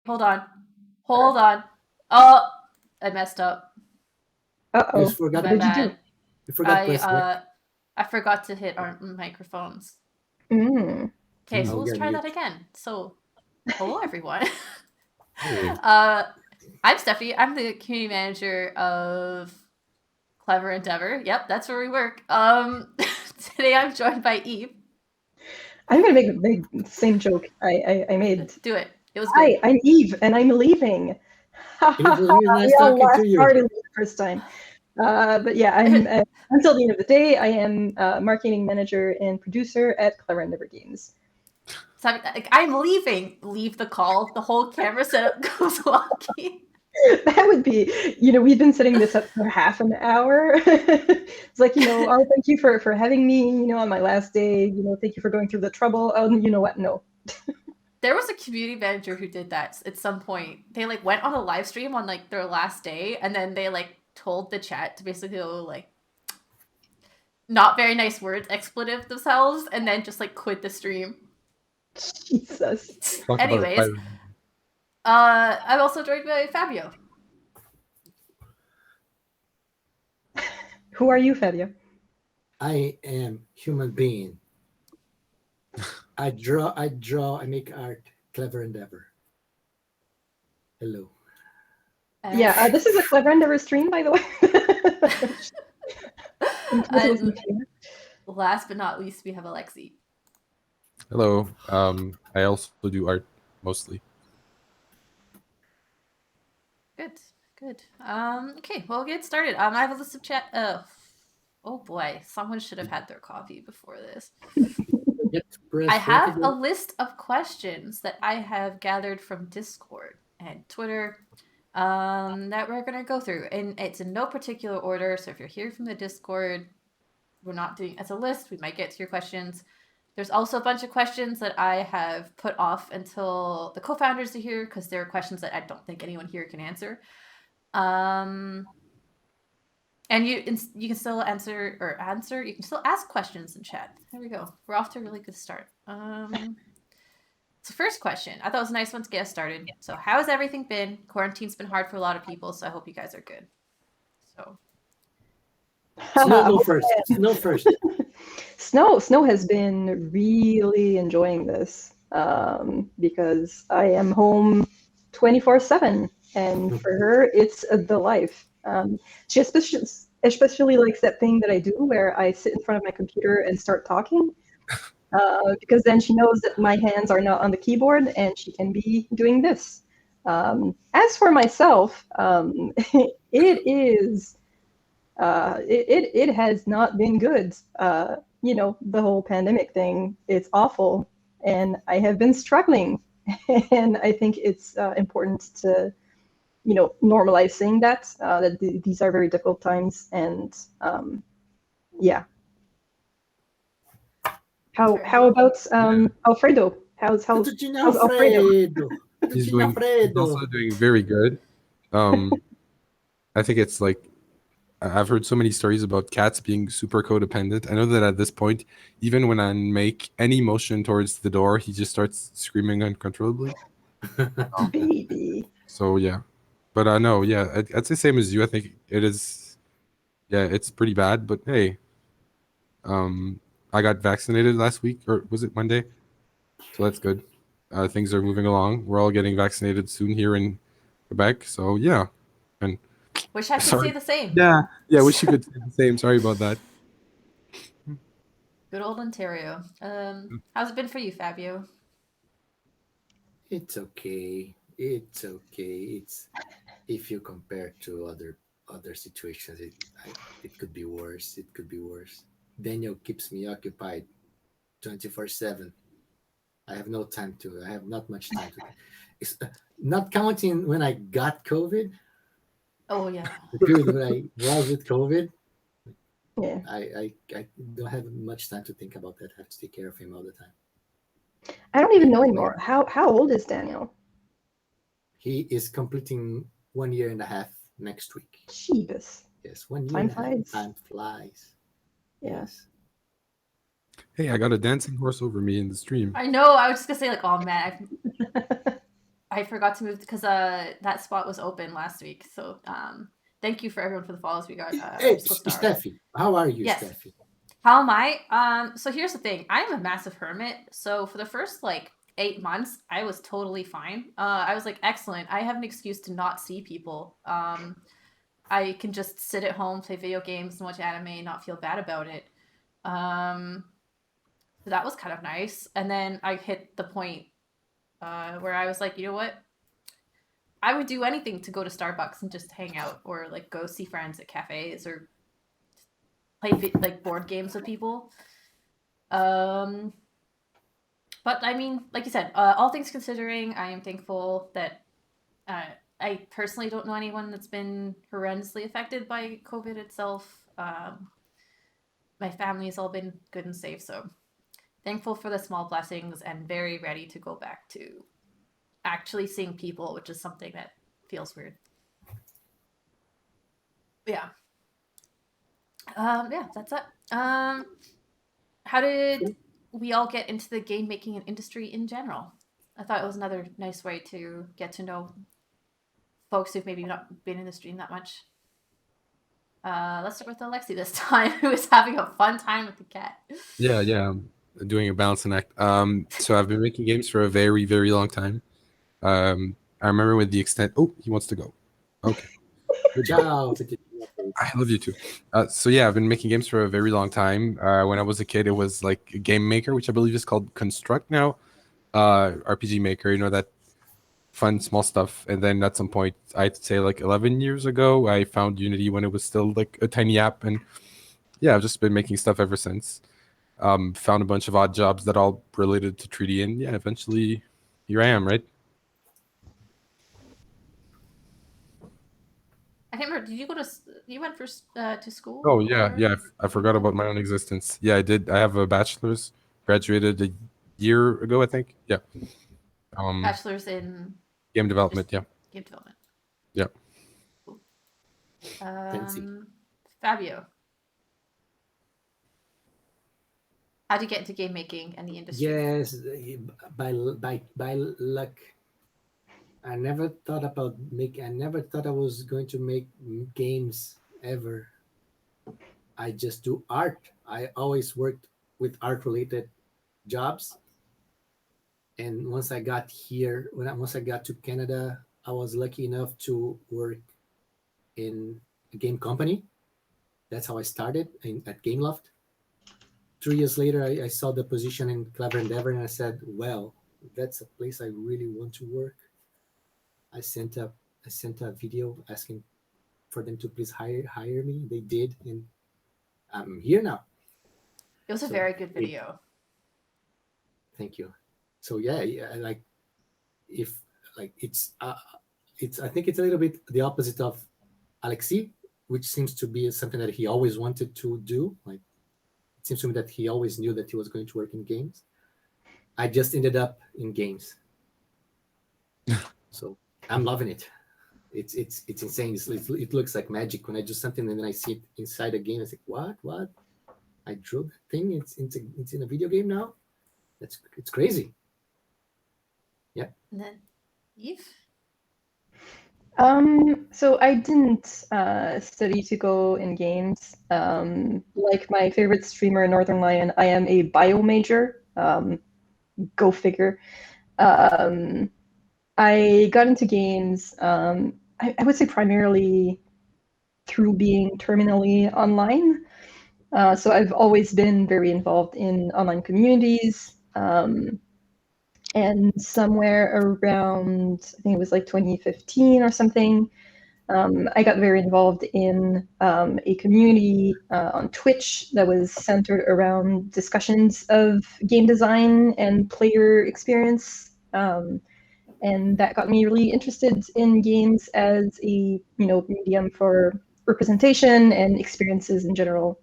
Hold on. Oh, I messed up. Uh-oh. You forgot. What did you do? You forgot press I forgot to hit our microphones. Mm. Okay, so Oh, let's you're try mute. that again. So, hello everyone. Hey. I'm Stephanie. I'm the community manager of Clever Endeavor. Yep, that's where we work. Today I'm joined by Eve. I'm gonna make the same joke I made. Do it. It was good. Hi, I'm Eve, and I'm leaving. It was really nice We all talking to laughed you. hardly the first time. But yeah, I'm until the end of the day, I am marketing manager and producer at Clever Endeavor Games. So I'm leaving. Leave the call. The whole camera setup goes wonky. That would be, we've been setting this up for half an hour. It's like, oh, thank you for having me, on my last day. Thank you for going through the trouble. Oh, you know what? No. There was a community manager who did that at some point. They went on a live stream on their last day, and then they told the chat to basically go not very nice words, expletive themselves, and then just quit the stream. Jesus. Anyways, I'm also joined by Fabio. Who are you, Fabio? I am human being. I draw, I make art. Clever Endeavor. Hello. Yeah, this is a Clever Endeavor stream, by the way. Last but not least, we have Alexi. Hello. I also do art mostly. Good. Okay, well, we'll get started. I have a list of chat. Oh boy, someone should have had their coffee before this. I have a list of questions that I have gathered from Discord and Twitter that we're going to go through. And it's in no particular order. So if you're here from the Discord, we're not doing it as a list. We might get to your questions. There's also a bunch of questions that I have put off until the co-founders are here because there are questions that I don't think anyone here can answer. And you can still answer. You can still ask questions in chat. There we go. We're off to a really good start. So first question, I thought it was a nice one to get us started. So how has everything been? Quarantine's been hard for a lot of people, so I hope you guys are good. So Snow first. Snow first. Snow has been really enjoying this because I am home 24/7, and for her, it's the life. She especially likes that thing that I do where I sit in front of my computer and start talking. Because then she knows that my hands are not on the keyboard and she can be doing this. As for myself, it is it has not been good. The whole pandemic thing, it's awful, and I have been struggling. And I think it's important to normalize saying that these are very difficult times, and yeah. How about Alfredo? How's Alfredo? He's also doing very good. I think it's I've heard so many stories about cats being super codependent. I know that at this point, even when I make any motion towards the door, he just starts screaming uncontrollably. Baby. So yeah, but no, yeah, it's the same as you. I think it is. Yeah, it's pretty bad. But hey, I got vaccinated last week, or was it Monday? So that's good. Things are moving along. We're all getting vaccinated soon here in Quebec. So yeah, and wish I could say the same. Yeah, wish you could say the same. Sorry about that. Good old Ontario. How's it been for you, Fabio? It's okay. It's if you compare to other situations, it could be worse. It could be worse. Daniel keeps me occupied 24/7. I have no time to. I have not much time to. It's, not counting when I got COVID. Oh yeah. The period when I was with COVID. Yeah. I don't have much time to think about that. I have to take care of him all the time. I don't even know anymore. How old is Daniel? He is completing 1 year and a half next week. Jeebus. Yes, 1 year. Time flies. Time flies. Yeah. Yes. Hey, I got a dancing horse over me in the stream. I know. I was just gonna say oh man, I forgot to move because that spot was open last week. So thank you for everyone for the follows we got. Hey, Star. Steffi, how are you, Yes. Steffi? How am I? So here's the thing. I'm a massive hermit. So for the first like 8 months, I was totally fine. I was like, excellent. I have an excuse to not see people. I can just sit at home, play video games, and watch anime, and not feel bad about it. So that was kind of nice. And then I hit the point where I was like, you know what? I would do anything to go to Starbucks and just hang out, or like go see friends at cafes, or play like board games with people. But I mean, like you said, all things considering, I am thankful that I personally don't know anyone that's been horrendously affected by COVID itself. My family has all been good and safe, so thankful for the small blessings and very ready to go back to actually seeing people, which is something that feels weird. Yeah. Yeah, that's it. How did we all get into the game making industry in general? I thought it was another nice way to get to know folks who've maybe not been in the stream that much. Let's start with Alexi this time, who is having a fun time with the cat. Yeah, I'm doing a balancing act. So I've been making games for a very, very long time. I remember with the extent. Oh, he wants to go. Okay. Ciao. I love you too. So yeah, I've been making games for a very long time. When I was a kid, it was like a Game Maker, which I believe is called Construct now. RPG Maker, that fun small stuff. And then at some point, I'd say like 11 years ago, I found Unity when it was still like a tiny app, and yeah, I've just been making stuff ever since. Found a bunch of odd jobs that all related to 3D, and yeah, eventually here I am, right? I can't remember. Did you go to? You went to school? Oh yeah. I forgot about my own existence. Yeah, I did. I have a bachelor's. Graduated a year ago, I think. Yeah. Bachelor's in game development. Yeah. Game development. Yeah. Cool. Fabio, how'd you get into game making and the industry? Yes, by luck. I never thought I was going to make games ever. I just do art. I always worked with art related jobs. And once I got here, once I got to Canada, I was lucky enough to work in a game company. That's how I started at Gameloft. 3 years later, I saw the position in AskClevEndeav, and I said, "Well, that's a place I really want to work." I sent a video asking for them to please hire me. They did, and I'm here now. It was a very good video. Thank you. So yeah, like if like it's I think it's a little bit the opposite of Alexi, which seems to be something that he always wanted to do. Like it seems to me that he always knew that he was going to work in games. I just ended up in games. So I'm loving it. It's insane. It looks like magic when I do something and then I see it inside a game. I think, what? I drew that thing. It's in a video game now. It's crazy. Yeah. And then Eve. So I didn't study to go in games. Like my favorite streamer, Northern Lion, I am a bio major. Go figure. I got into games, I would say primarily through being terminally online. So I've always been very involved in online communities. And somewhere around, I think it was like 2015 or something, I got very involved in a community on Twitch that was centered around discussions of game design and player experience. And that got me really interested in games as a medium for representation and experiences in general.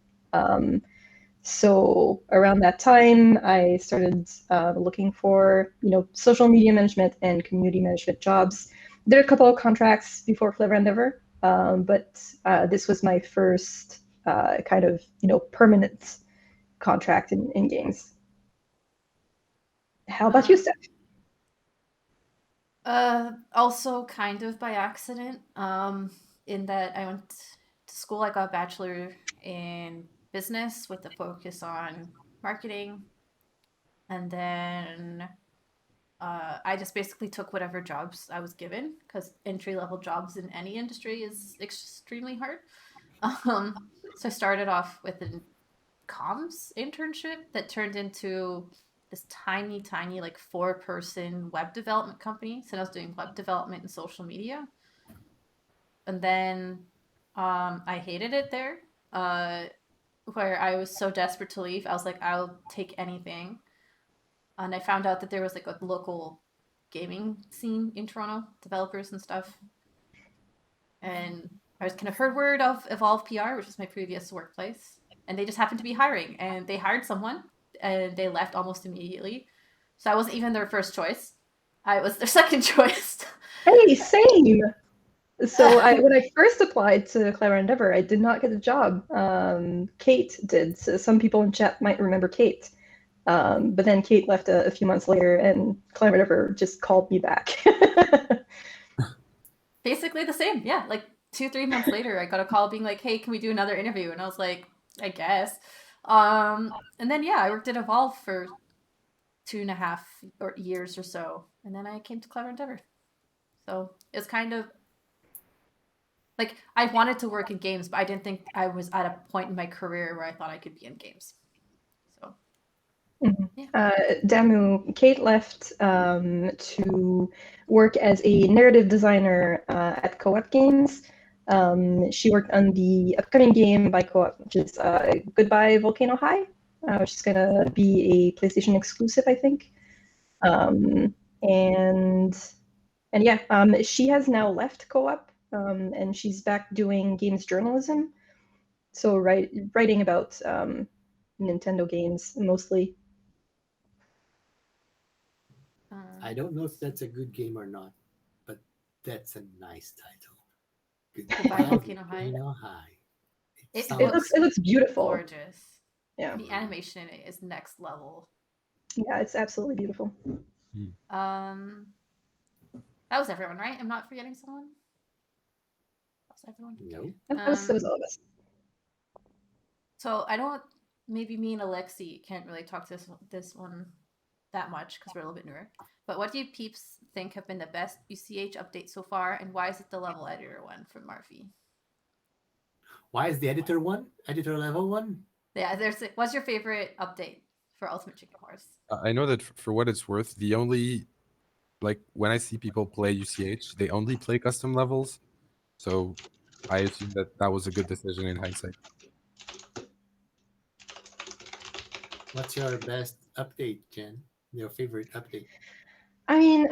So around that time, I started looking for social media management and community management jobs. There are a couple of contracts before AskClevEndeav, but this was my first kind of permanent contract in games. How about you, Steph? Also kind of by accident. In that I went to school, I got a bachelor in business with a focus on marketing, and then I just basically took whatever jobs I was given because entry level jobs in any industry is extremely hard. So I started off with a comms internship that turned into this tiny, tiny, like 4-person web development company. So I was doing web development and social media. And then I hated it there, where I was so desperate to leave. I was like, I'll take anything. And I found out that there was like a local gaming scene in Toronto, developers and stuff. And I just kind of heard word of Evolve PR, which was my previous workplace, and they just happened to be hiring, and they hired someone, and they left almost immediately. So I wasn't even their first choice. I was their second choice. Hey, same. So when I first applied to ClevEndeav, I did not get a job. Kate did. So some people in chat might remember Kate. But then Kate left a few months later, and ClevEndeav just called me back. Basically the same, yeah. Like 2-3 months later, I got a call being like, "Hey, can we do another interview?" And I was like, "I guess." And then yeah, I worked at Evolve for 2.5 years or so, and then I came to ClevEndeav. So it's kind of like I wanted to work in games, but I didn't think I was at a point in my career where I thought I could be in games. So, yeah. Damu, Kate left to work as a narrative designer at Co-op Games. She worked on the upcoming game by Co-op, which is Goodbye Volcano High, which is going to be a PlayStation exclusive, I think. And yeah, she has now left Co-op, and she's back doing games journalism. So writing about Nintendo games mostly. I don't know if that's a good game or not, but that's a nice title. Goodbye Volcano High. High. It looks beautiful. Gorgeous. Yeah. The animation in it is next level. Yeah, it's absolutely beautiful. That was everyone, right? I'm not forgetting someone. That was everyone. No. That was all of us. So I don't. Maybe me and Alexi can't really talk to this one that much because we're a little bit newer. But what do you peeps think have been the best UCH update so far, and why is it the level editor one from Marfy? Why is the editor level one? Yeah, what's your favorite update for Ultimate Chicken Horse? I know that for what it's worth, the only, like, when I see people play UCH, they only play custom levels. So I assume that was a good decision in hindsight. What's your best update, Jen? Your favorite update? I mean,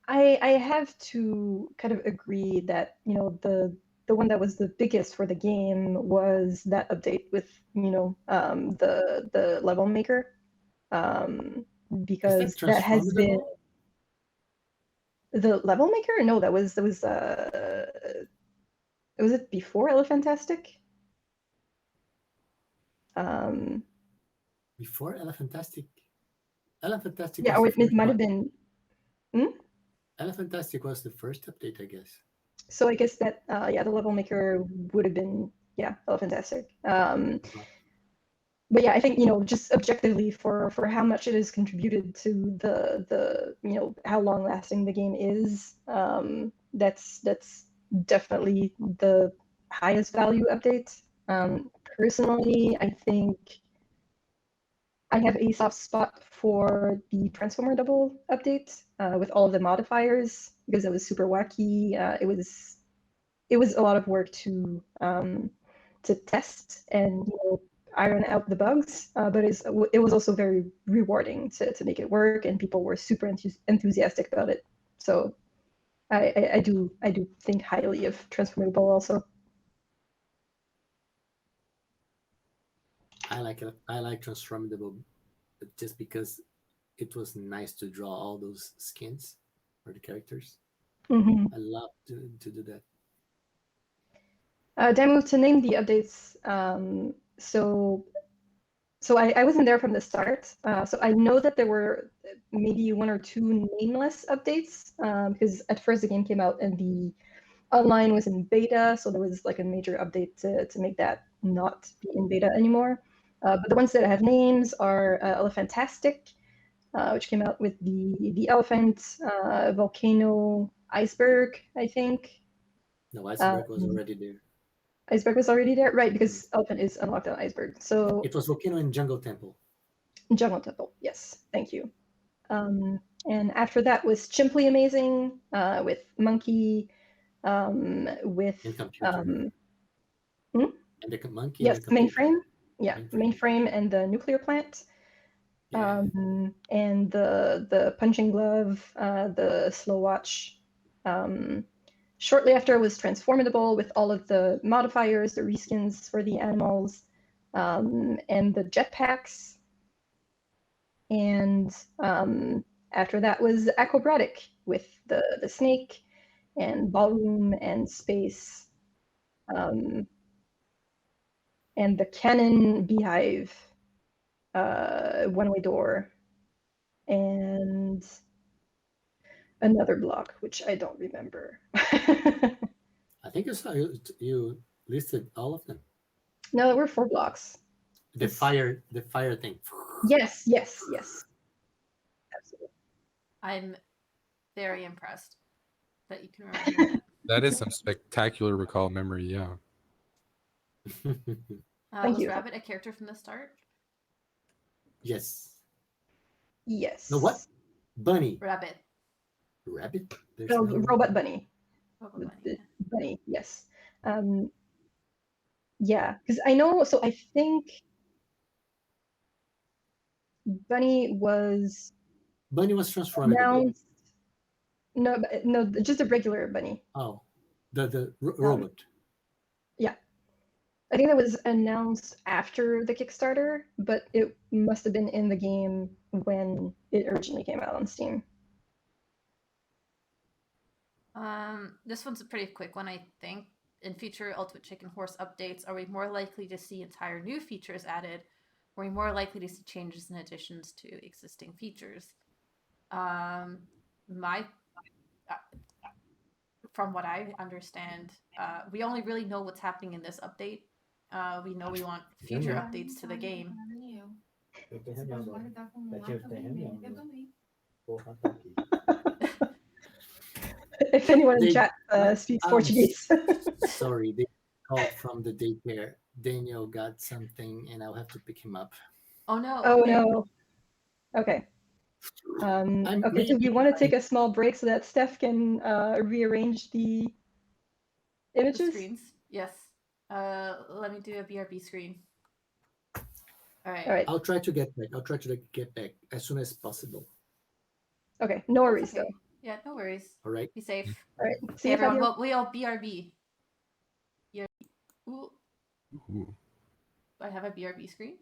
I have to kind of agree that the one that was the biggest for the game was that update with the level maker, because that has been the level maker. No, that was was it before Elephantastic? Before Elephantastic? Elephantastic. Yeah, or it might have been. Elephantastic was the first update, I guess. So I guess that the level maker would have been Elephantastic. But yeah, I think just objectively for how much it has contributed to the how long lasting the game is, that's definitely the highest value update. Personally, I think I have a soft spot for the Transformer Double update with all of the modifiers because it was super wacky. It was a lot of work to test and iron out the bugs, but it was also very rewarding to make it work, and people were super enthusiastic about it. So I do think highly of Transformable also. I like Transformable just because it was nice to draw all those skins for the characters. Mm-hmm. I love to do that. Damu, to name the updates, so So I wasn't there from the start. So I know that there were maybe 1 or 2 nameless updates, because at first the game came out and the online was in beta, so there was like a major update to make that not be in beta anymore. But the ones that have names are Elephantastic, which came out with the elephant, volcano, iceberg, I think. No, iceberg was already there. Iceberg was already there, right? Because elephant is unlocked on iceberg. So it was volcano and jungle temple. Jungle temple, yes, thank you. And after that was Chimply Amazing, with monkey, with and computer. Hmm? And the monkey. Yes, and the computer. mainframe. Yeah, mainframe and the nuclear plant. Yeah. And the punching glove, the slow watch. Shortly after was transformable with all of the modifiers, the reskins for the animals, and the jetpacks. And after that was Acrobatic with the snake and ballroom and space, and the cannon beehive, one-way door, and another block, which I don't remember. I think you listed all of them. No, there were 4 blocks. The fire thing. Yes. Absolutely. I'm very impressed that you can remember that. That is some spectacular recall memory. Yeah. Thank Was you. Rabbit a character from the start? Yes. Yes. No, what? Bunny. Rabbit. Rabbit? There's No, no Robot Bunny. Robot Bunny. Yeah. Bunny, yes. Yeah, because I know, so I think Bunny was transformable. announced. No, just a regular Bunny. Oh, the robot. Yeah. I think that was announced after the Kickstarter, but it must have been in the game when it originally came out on Steam. This one's a pretty quick one, I think. In future Ultimate Chicken Horse updates, are we more likely to see entire new features added? Or are we more likely to see changes and additions to existing features? From what I understand, we only really know what's happening in this update. We know we want future updates to the game. If anyone in chat speaks Portuguese. Sorry, they called from the daycare. Daniel got something, and I'll have to pick him up. Oh no! Oh no. Okay. Okay, do we want to take a small break so that Steph can rearrange the images? The screens, yes. Let me do a BRB screen. All right. I'll try to get back as soon as possible. Okay, no worries though. Yeah, no worries. All right. Be safe. All right. See you, you, everyone. Fabio. We all BRB. Ooh. Ooh. I have a BRB screen.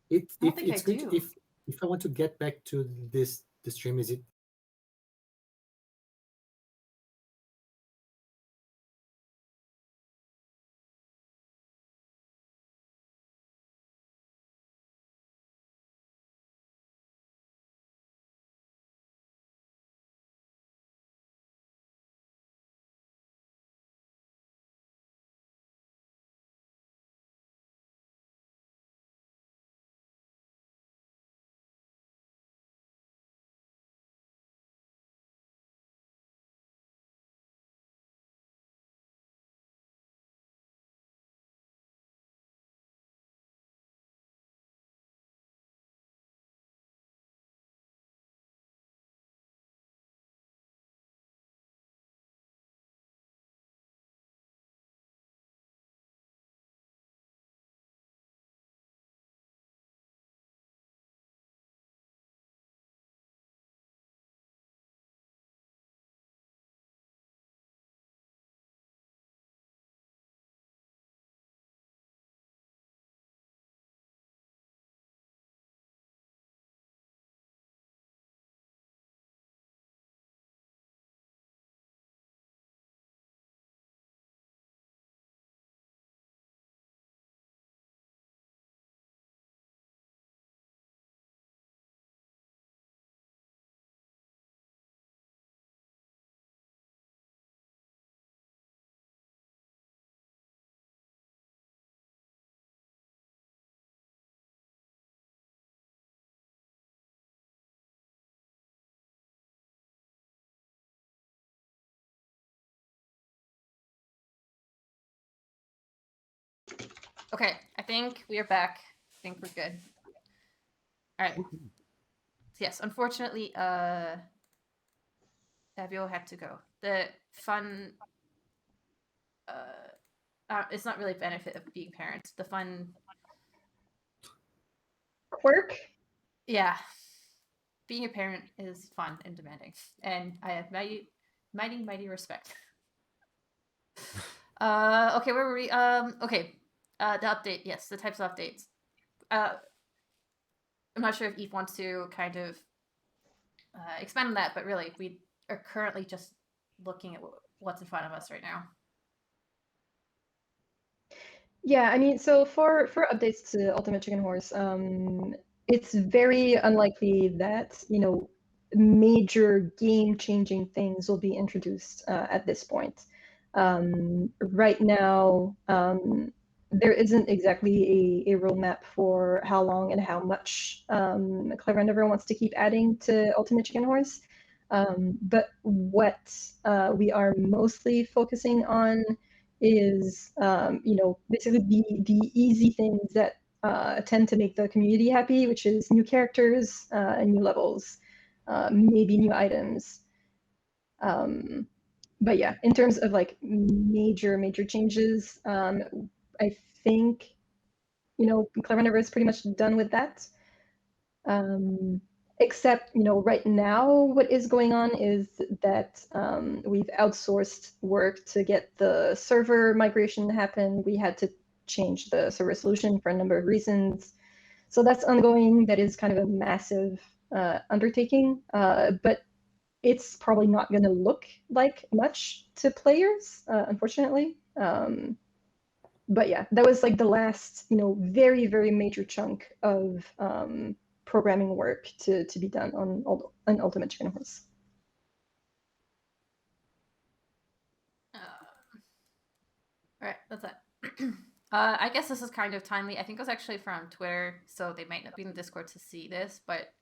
If I want to get back to the stream, is it Okay, I think we are back. I think we're good. All right. So yes, unfortunately, Fabio had to go. The fun, it's not really benefit of being parents. The fun Quirk? Yeah. Being a parent is fun and demanding, and I have mighty respect. Okay, where were we? Okay. The update, yes, the types of updates. I'm not sure if Eve wants to kind of expand on that, but really, we are currently just looking at what's in front of us right now. Yeah, I mean, so for updates to Ultimate Chicken Horse, it's very unlikely that, you know, major game-changing things will be introduced at this point. Right now, there isn't exactly a roadmap for how long and how much ClevEndeav wants to keep adding to Ultimate Chicken Horse. But what we are mostly focusing on is, you know, basically the easy things that tend to make the community happy, which is new characters and new levels, maybe new items. But yeah, in terms of like major changes, I think, you know, ClevEndeav is pretty much done with that. Except, you know, right now what is going on is that we've outsourced work to get the server migration to happen. We had to change the server solution for a number of reasons. So that's ongoing. That is kind of a massive undertaking, but it's probably not going to look like much to players, unfortunately. But yeah, that was like the last, you know, very major chunk of programming work to be done on Ultimate Chicken Horse. All right, that's it. I guess this is kind of timely. I think it was actually from Twitter, so they might not be in the Discord to see this, but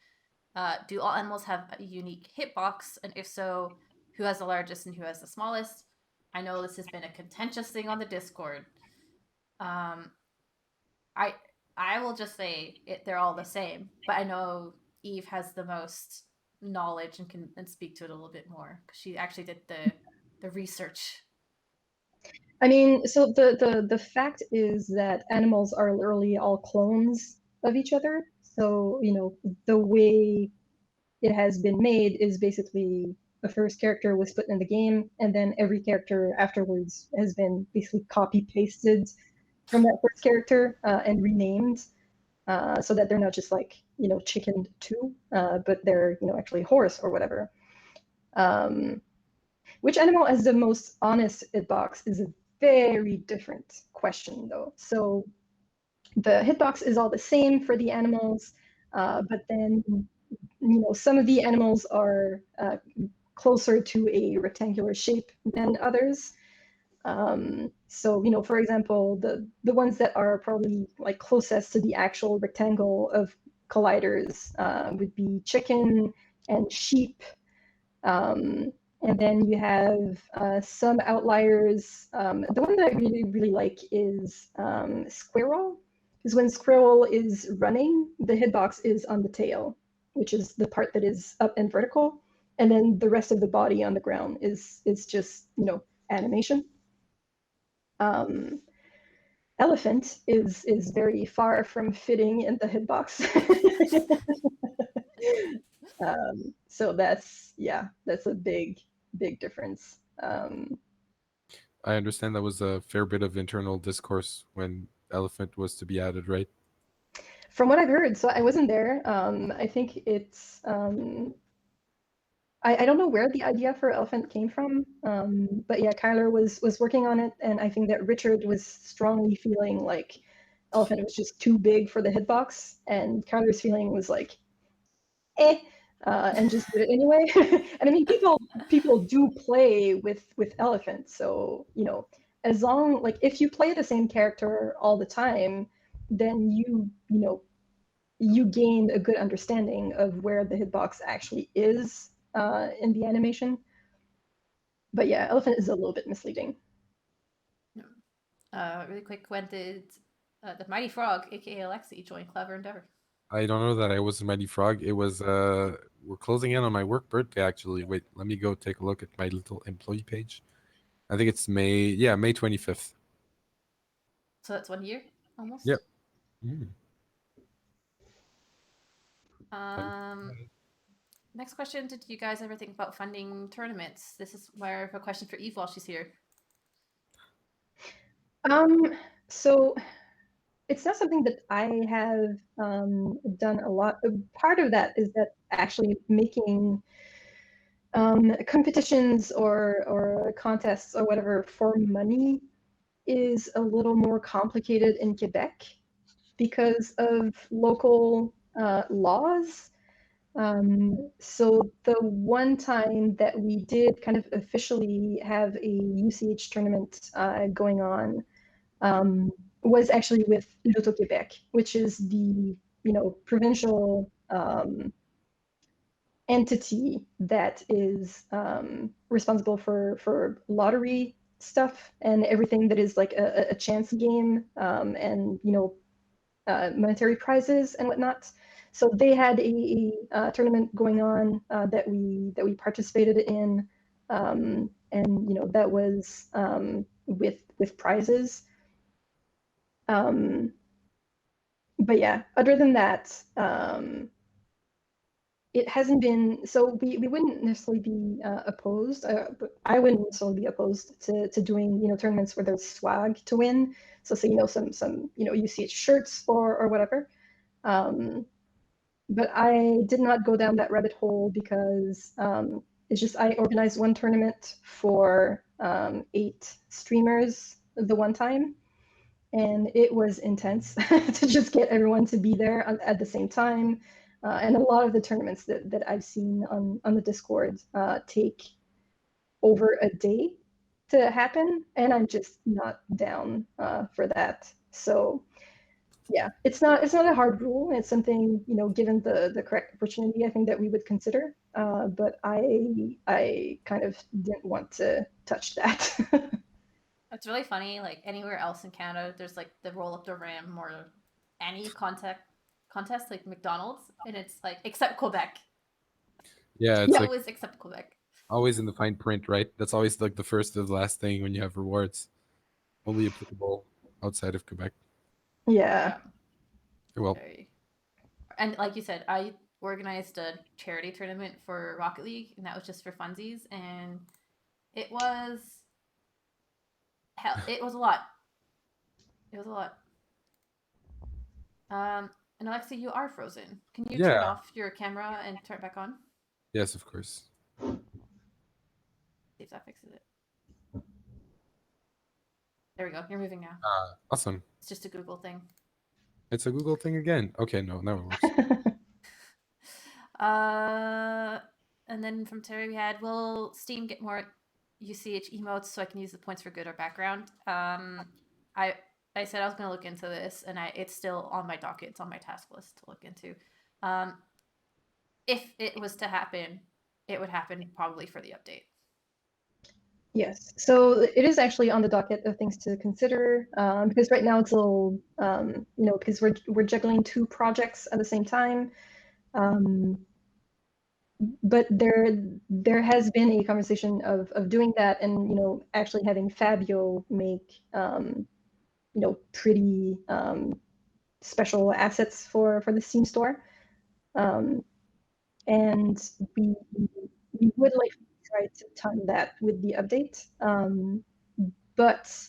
do all animals have a unique hitbox? And if so, who has the largest and who has the smallest? I know this has been a contentious thing on the Discord. I will just say they're all the same, but I know Eve has the most knowledge and can speak to it a little bit more because she actually did the research. I mean, so the fact is that animals are literally all clones of each other. So, you know, the way it has been made is basically the first character was put in the game, and then every character afterwards has been basically copy pasted from that first character and renamed, so that they're not just like, you know, chicken 2, but they're, you know, actually horse or whatever. Which animal has the most honest hitbox is a very different question, though. So the hitbox is all the same for the animals, but then, you know, some of the animals are closer to a rectangular shape than others. So, you know, for example, the ones that are probably like closest to the actual rectangle of colliders would be chicken and sheep. And then you have some outliers. The one that I really like is squirrel, because when squirrel is running, the hitbox is on the tail, which is the part that is up and vertical, and then the rest of the body on the ground is just, you know, animation. Elephant is very far from fitting in the hitbox. So that's a big difference. I understand that was a fair bit of internal discourse when Elephant was to be added, right? From what I've heard, so I wasn't there. I think it's I don't know where the idea for Elephant came from, but yeah, Kyler was working on it, and I think that Richard was strongly feeling like Elephant was just too big for the hitbox, and Kyler's feeling was like, eh, and just did it anyway. And I mean, people do play with Elephant, so, you know, as long, like, if you play the same character all the time, then you know, you gain a good understanding of where the hitbox actually is in the animation. But yeah, Elephant is a little bit misleading. Really quick, when did The Mighty Frog, aka Alexi, joined Clever Endeavor. I don't know that I was a Mighty Frog. It was we're closing in on my work birthday actually. Wait, let me go take a look at my little employee page. I think it's May 25th. So that's 1 year almost. Yep. Mm. Next question: did you guys ever think about funding tournaments? This is more of a question for Eve while she's here. So it's not something that I have done a lot. Part of that is that actually making competitions or contests or whatever for money is a little more complicated in Quebec because of local laws. So the one time that we did kind of officially have a UCH tournament going on was actually with Loto Quebec, which is the provincial entity that is responsible for lottery stuff and everything that is like a chance game and monetary prizes and whatnot. So they had a tournament going on that we participated in, and that was with prizes. But yeah, other than that, it hasn't been. So we wouldn't necessarily be opposed. But I wouldn't necessarily be opposed to doing tournaments where there's swag to win. So say some UCH shirts or whatever. But I did not go down that rabbit hole because it's just I organized one tournament for 8 streamers the one time, and it was intense to just get everyone to be there at the same time. And a lot of the tournaments that I've seen on the Discord take over a day to happen, and I'm just not down for that. So yeah, it's not a hard rule. It's something, given the correct opportunity, I think that we would consider. But I kind of didn't want to touch that. It's really funny. Like anywhere else in Canada, there's like the roll up the rim or any contest like McDonald's, and it's like except Quebec. Yeah, it's always except Quebec. Always in the fine print, right? That's always like the first or the last thing when you have rewards. Only applicable outside of Quebec. Yeah. Well, and like you said, I organized a charity tournament for Rocket League, and that was just for funsies, and it was hell. It was a lot. It was a lot. And Alexa, you are frozen. Can you turn off your camera and turn it back on? Yes, of course. See if that fixes it. There we go. You're moving now. Awesome. It's just a Google thing. It's a Google thing again. Okay, no, that works. And then from Terry we had, will Steam get more UCH emotes so I can use the points for good or background? I said I was going to look into this, and it's still on my docket. It's on my task list to look into. If it was to happen, it would happen probably for the update. Yes, so it is actually on the docket of things to consider because right now it's a little, because we're juggling 2 projects at the same time. But there has been a conversation of doing that and actually having Fabio make pretty special assets for the Steam store, and we would like to try to time that with the update, but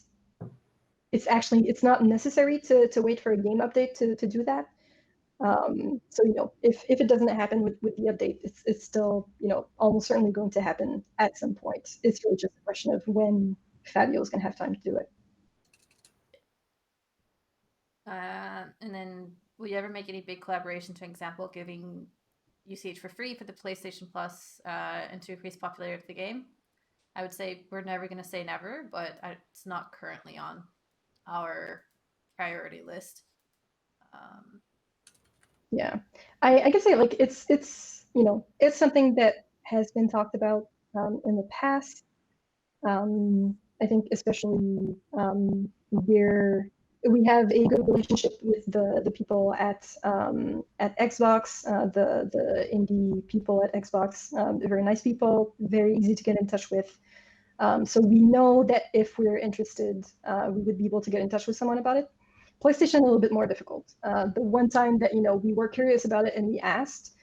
it's not necessary to wait for a game update to do that. So if it doesn't happen with the update, it's still almost certainly going to happen at some point. It's really just a question of when Fabio is going to have time to do it. And then, will you ever make any big collaborations? For example, giving UCH for free for the PlayStation Plus and to increase popularity of the game? I would say we're never going to say never, but it's not currently on our priority list. Yeah, I can say like it's something that has been talked about in the past. I think especially where we have a good relationship with the people at Xbox, the indie people at Xbox. They're very nice people, very easy to get in touch with. So we know that if we're interested, we would be able to get in touch with someone about it. PlayStation, a little bit more difficult. The one time that we were curious about it and we asked,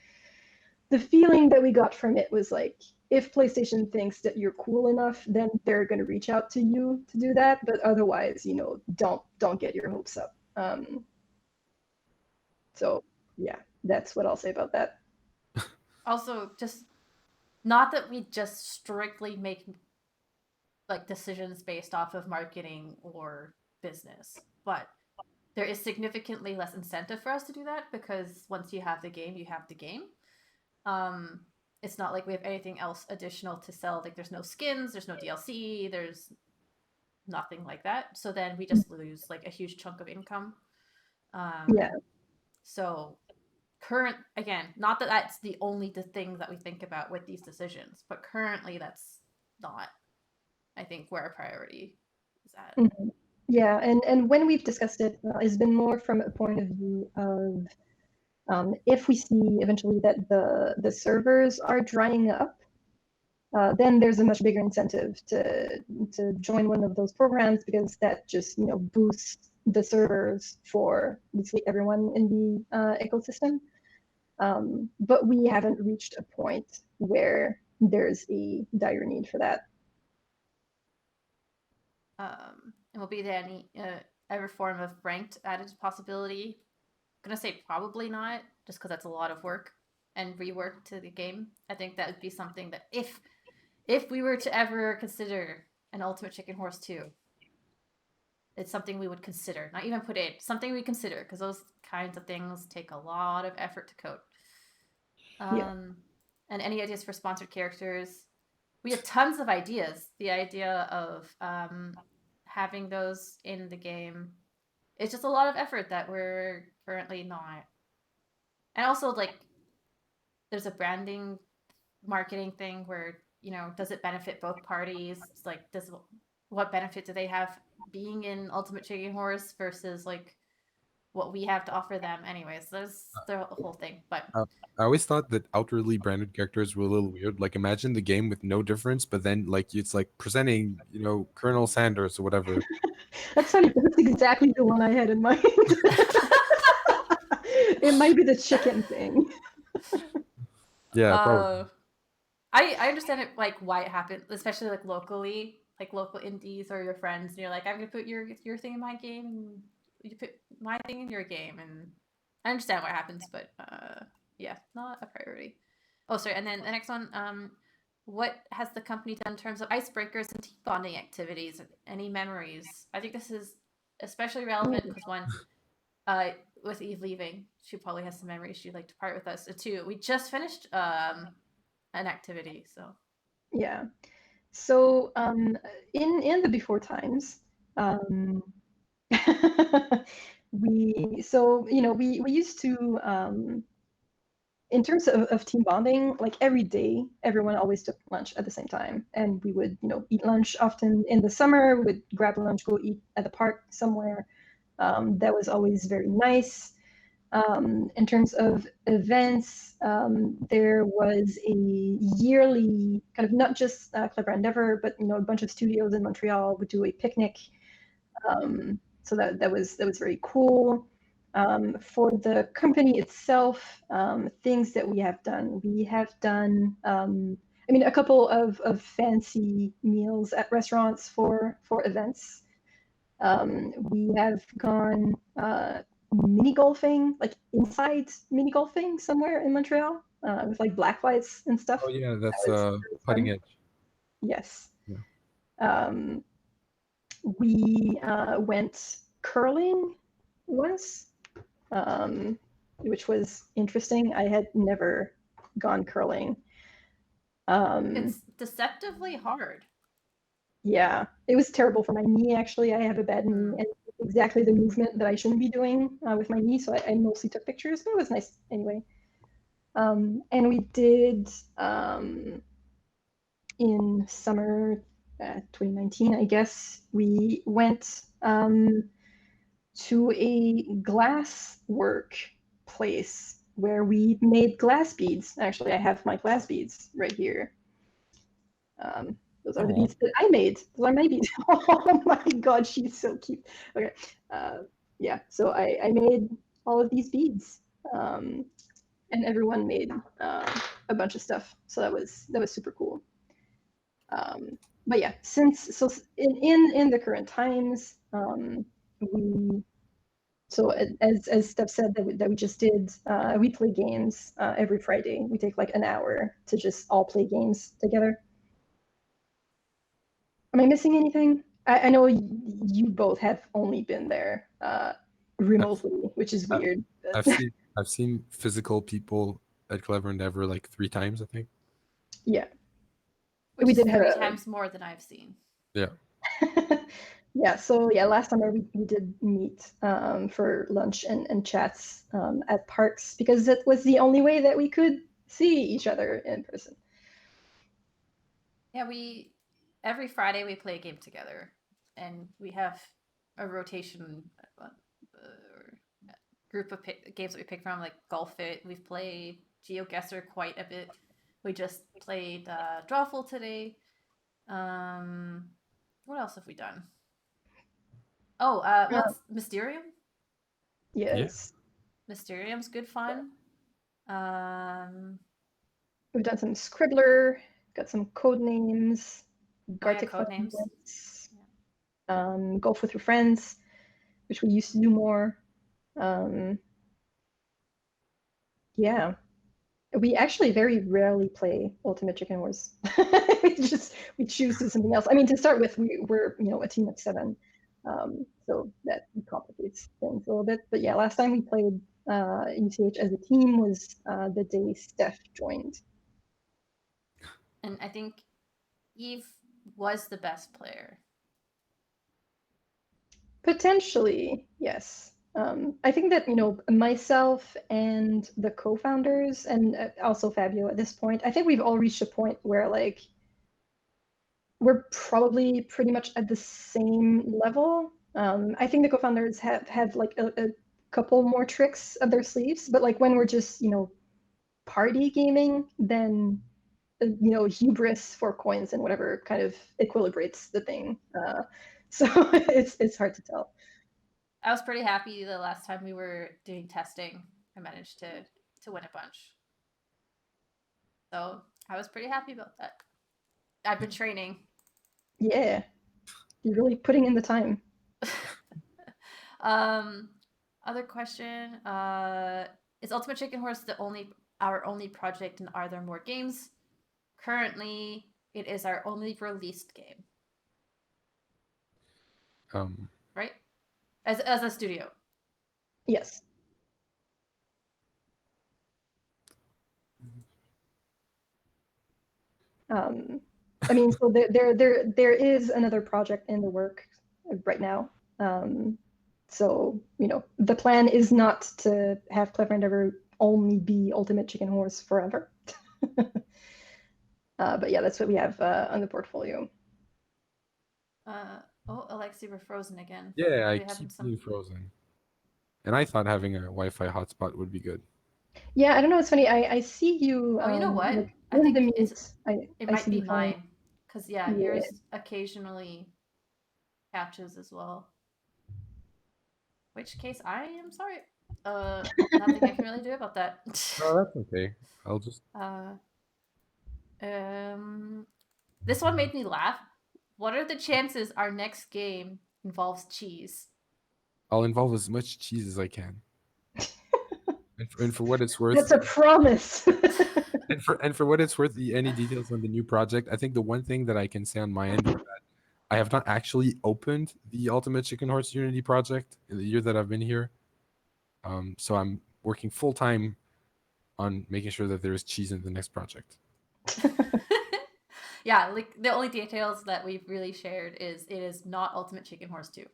the feeling that we got from it was like, if PlayStation thinks that you're cool enough, then they're going to reach out to you to do that. But otherwise, don't get your hopes up. So yeah, that's what I'll say about that. Also, just not that we just strictly make like decisions based off of marketing or business, but there is significantly less incentive for us to do that because once you have the game, you have the game. It's not like we have anything else additional to sell. Like there's no skins, there's no DLC, there's nothing like that. So then we just lose like a huge chunk of income. Yeah. So again, not that that's the only thing that we think about with these decisions, but currently that's not, I think, where our priority is at. Mm-hmm. Yeah, and when we've discussed it, it's been more from a point of view of if we see eventually that the servers are drying up, then there's a much bigger incentive to join one of those programs because that just boosts the servers for basically everyone in the ecosystem. But we haven't reached a point where there's a dire need for that. And will be there any every form of ranked added possibility? I'm gonna say probably not, just because that's a lot of work and rework to the game. I think that would be something that if we were to ever consider an Ultimate Chicken Horse 2, it's something we would consider. Not even put in, something we consider, because those kinds of things take a lot of effort to code. And any ideas for sponsored characters? We have tons of ideas. The idea of having those in the game, it's just a lot of effort that we're currently not. And also, like, there's a branding, marketing thing where does it benefit both parties? It's like, what benefit do they have being in Ultimate Chicken Horse versus like what we have to offer them? Anyways, there's the whole thing. But I always thought that outwardly branded characters were a little weird. Like imagine the game with no difference, but then like it's like presenting, Colonel Sanders or whatever. That's funny. That's exactly the one I had in mind. It might be the chicken thing. Yeah, probably. I understand it, like why it happened, especially like locally, like local indies or your friends, and you're like, I'm gonna put your thing in my game, and you put my thing in your game, and I understand what happens, but yeah, not a priority. Oh, sorry, and then the next one, what has the company done in terms of icebreakers and team bonding activities? Any memories? I think this is especially relevant because one, with Eve leaving, she probably has some memories she'd like to part with us. Two, we just finished an activity, so yeah. So in the before times, we used to in terms of team bonding, like every day, everyone always took lunch at the same time, and we would eat lunch often in the summer. We would grab lunch, go eat at the park somewhere. That was always very nice. In terms of events, there was a yearly kind of not just Clever Endeavor, but a bunch of studios in Montreal would do a picnic. So that was very cool. For the company itself, things that we have done, a couple of fancy meals at restaurants for events. We have gone mini golfing, like inside mini golfing somewhere in Montreal, with like black lights and stuff. Oh yeah, that's Putting Edge. Yes. Yeah. We went curling once, which was interesting. I had never gone curling. it's deceptively hard. Yeah, it was terrible for my knee, actually. I have a bad knee, and exactly the movement that I shouldn't be doing with my knee, so I mostly took pictures, but it was nice anyway. And we did, in summer 2019, I guess, we went to a glass work place where we made glass beads. Actually, I have my glass beads right here. Those are the beads that I made. Those are my beads. Oh my god, she's so cute. Okay. Yeah, so I made all of these beads. And everyone made a bunch of stuff. So that was super cool. But yeah, in the current times, we as Steph said that we just did, we play games every Friday. We take like an hour to just all play games together. Am I missing anything? I know you both have only been there remotely, which is weird. I've seen physical people at Clever Endeavor like 3 times, I think. Yeah. Which is 3 times more than I've seen. Yeah. Yeah, so yeah, last summer we did meet for lunch and chats at parks because it was the only way that we could see each other in person. Yeah, every Friday we play a game together, and we have a rotation group of games that we pick from, like Golf It. We've played GeoGuessr quite a bit. We just played Drawful today. What else have we done? Oh, what's Mysterium? Yes. Yeah. Mysterium's good fun. We've done some Scribbler, got some code names, Gartic code names. Yeah. Golf with your friends, which we used to do more. Yeah. We actually very rarely play Ultimate Chicken Wars. we choose to do something else. I mean, to start with, we're a team of 7, so that complicates things a little bit. But yeah, last time we played UCH as a team was the day Steph joined. And I think Eve was the best player. Potentially, yes. I think that myself and the co-founders and also Fabio at this point, I think we've all reached a point where like we're probably pretty much at the same level. I think the co-founders have like a couple more tricks up their sleeves, but like when we're just party gaming, then hubris for coins and whatever kind of equilibrates the thing. So it's hard to tell. I was pretty happy the last time we were doing testing. I managed to win a bunch. So I was pretty happy about that. I've been training. Yeah. You're really putting in the time. Other question. Is Ultimate Chicken Horse our only project, and are there more games? Currently, it is our only released game. Right? As a studio. Yes. I mean, so there is another project in the work right now. So the plan is not to have Clever Endeavor only be Ultimate Chicken Horse forever. But yeah, that's what we have on the portfolio. Alexi, we're frozen again. Yeah, I keep being frozen. And I thought having a Wi-Fi hotspot would be good. Yeah, I don't know. It's funny. I see you. Oh, you know what? Like, I think it might be mine. Because Yeah. yours occasionally catches as well. Which case, I am sorry. Nothing I can really do about that. Oh, that's okay. I'll just. This one made me laugh. What are the chances our next game involves cheese? I'll involve as much cheese as I can. and for what it's worth, that's a promise. and for what it's worth, any details on the new project, I think the one thing that I can say on my end is that I have not actually opened the Ultimate Chicken Horse Unity project in the year that I've been here. So I'm working full time on making sure that there is cheese in the next project. Yeah, like the only details that we've really shared is it is not Ultimate Chicken Horse 2.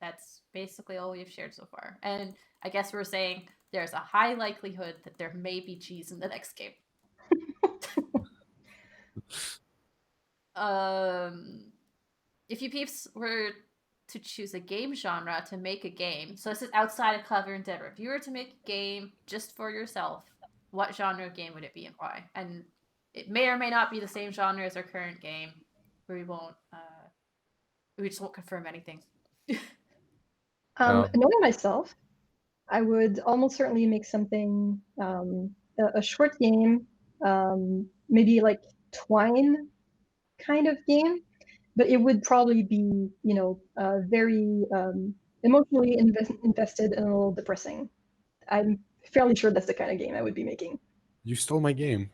That's basically all we've shared so far. And I guess we're saying there's a high likelihood that there may be cheese in the next game. If you peeps were to choose a game genre to make a game, so this is outside of Clever Endeavor. If you were to make a game just for yourself, what genre of game would it be and why? And it may or may not be the same genre as our current game. We just won't confirm anything. Knowing myself, I would almost certainly make something, a short game, maybe like Twine kind of game, but it would probably be, very emotionally invested and a little depressing. I'm fairly sure that's the kind of game I would be making. You stole my game.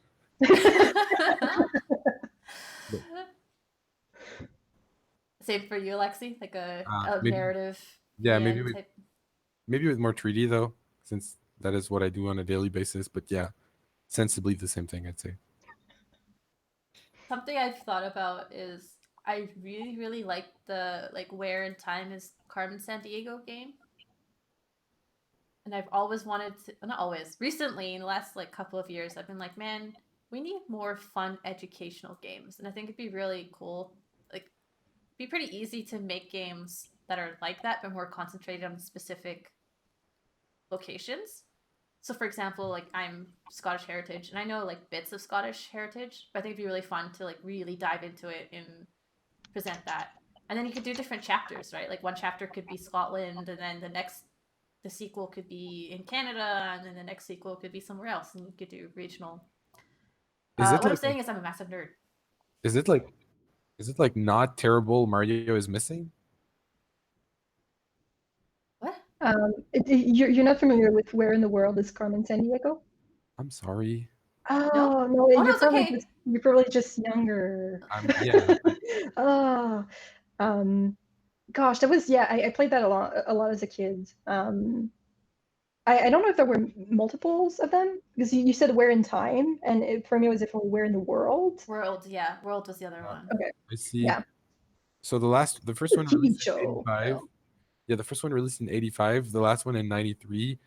Same for you, Alexi? Like a maybe, narrative. Yeah, maybe with more 3D though, since that is what I do on a daily basis. But yeah, sensibly the same thing, I'd say. Something I've thought about is I really, really like the Where in Time is Carmen Sandiego game. And I've always wanted to, not always, recently in the last couple of years, I've been like, man, we need more fun educational games. And I think it'd be really cool. Be pretty easy to make games that are like that, but more concentrated on specific locations. So for example, I'm Scottish heritage, and I know bits of Scottish heritage, but I think it'd be really fun to really dive into it and present that. And then you could do different chapters, right? One chapter could be Scotland, and then the sequel could be in Canada, and then the next sequel could be somewhere else, and you could do regional. What I'm saying is I'm a massive nerd. Is it not terrible Mario is missing? What? You're not familiar with Where in the World is Carmen Sandiego? I'm sorry. Oh no, you're probably just younger. Yeah. Gosh, that was I played that a lot as a kid. I don't know if there were multiples of them, because you said Where in Time, and for me it was definitely Where in the World. World was the other one. Okay. I see. Yeah. So the first one released in 85. Yeah, the first one released in 85, the last one in 93,